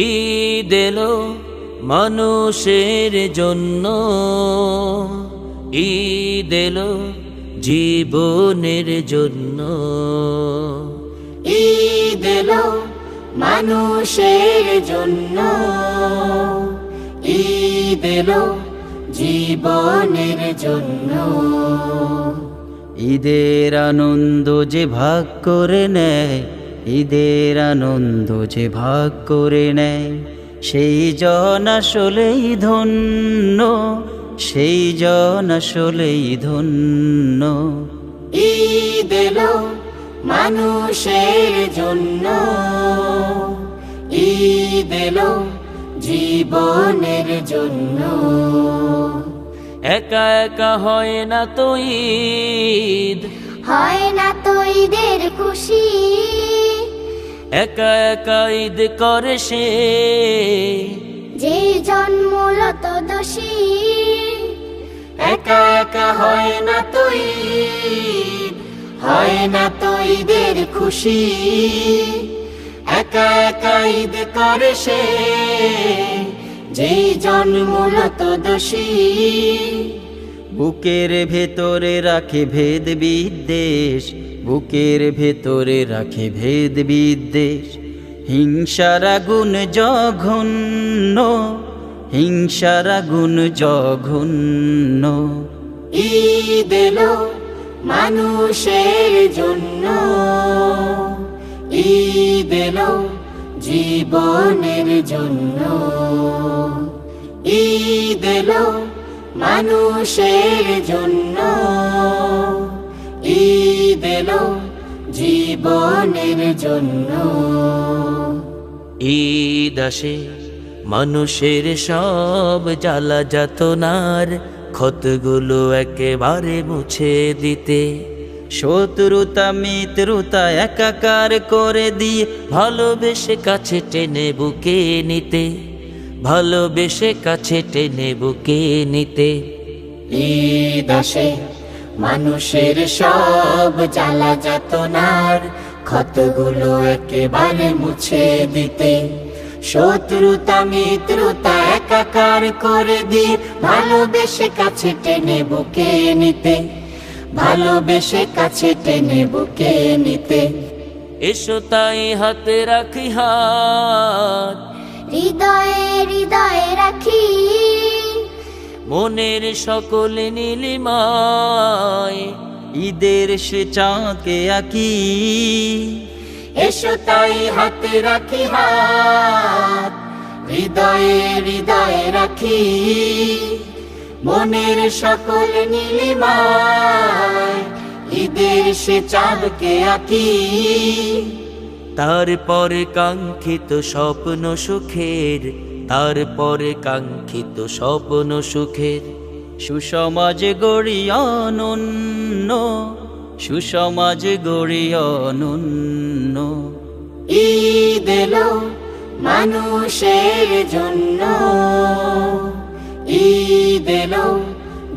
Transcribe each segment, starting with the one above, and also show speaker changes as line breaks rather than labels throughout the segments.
ঈদ এলো মানুষের জন্য, ঈদ এলো জীবনের জন্য।
ঈদ এলো মানুষের জন্য, ঈদ এলো জীবনের জন্য।
ঈদের আনন্দ যে ভাগ করে নেয়, ঈদের আনন্দ যে ভাগ করে নেয়, সেই জন আসলেই ধন্য, সেই জন আসলেই ধন্য।
ঈদ এলো মানুষের জন্য, ঈদ এলো জীবনের জন্য।
একা একা হয় না তো ঈদ,
হয় না তো ঈদের খুশি,
একা একা ঈদ করে সে,
যে জন্মলত দোষী। একা একা হয় না তো ঈদ, হয় না তো ঈদের খুশি, একা একা ঈদ করে সে, যে জন্মলত দোষী।
বুকের ভেতরে রাখে ভেদ বিদ্বেষ, বুকের ভেতরে রাখে ভেদ বিদ্বেষ। হিংসার আগুন জঘন্য, হিংসার আগুন জঘন্য।
ঈদ এলো মানুষের জন্য, ঈদ এলো জীবনের জন্য। ঈদ এলো মানুষের জন্য, ঈদ এলো জীবনের জন্য।
ঈদ আসে মানুষের সব জ্বালা যাতনার ক্ষতগুলো একেবারে মুছে দিতে,
শত্রুতা মিত্রতা একাকার করে দিয়ে,
ভালোবেসে কাছে টেনে বুকে নিতে, ভালোবেসে কাছে টেনে বুকে নিতে।
ঈদ আসে মানুষের সব জ্বালা যাতনার ক্ষতগুলো একেবারে মুছে দিতে, শত্রুতা মিত্রতা একাকার করে দিয়ে, ভালোবেসে কাছে টেনে বুকে নিতে, ভালোবেসে কাছে টেনে বুকে নিতে।
এসো তাই হাতে রাখি হাত,
হৃদয়ে হৃদয়ে রাখি,
মনের সকল নীলিমায়
ঈদের সে চাঁদকে আঁকি।
এসো তাই হাতে রাখি হাত, হৃদয়ে হৃদয়ে রাখি, মনের সকল নীলিমায় ঈদের সে চাঁদকে আঁকি।
তারপরে কাঙ্ক্ষিত স্বপ্ন সুখের, তারপরে কাঙ্ক্ষিত স্বপ্ন সুখের।
সুসমাজ গড়ি অনন্য, সুসমাজ গড়ি অনন্য।
ঈদ এলো মানুষের জন্য, ঈদ এলো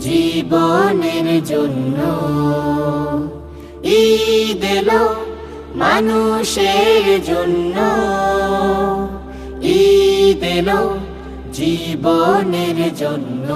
জীবনের জন্য। ঈদ এলো মানুষের জন্য, ঈদ এলো জীবনের জন্য।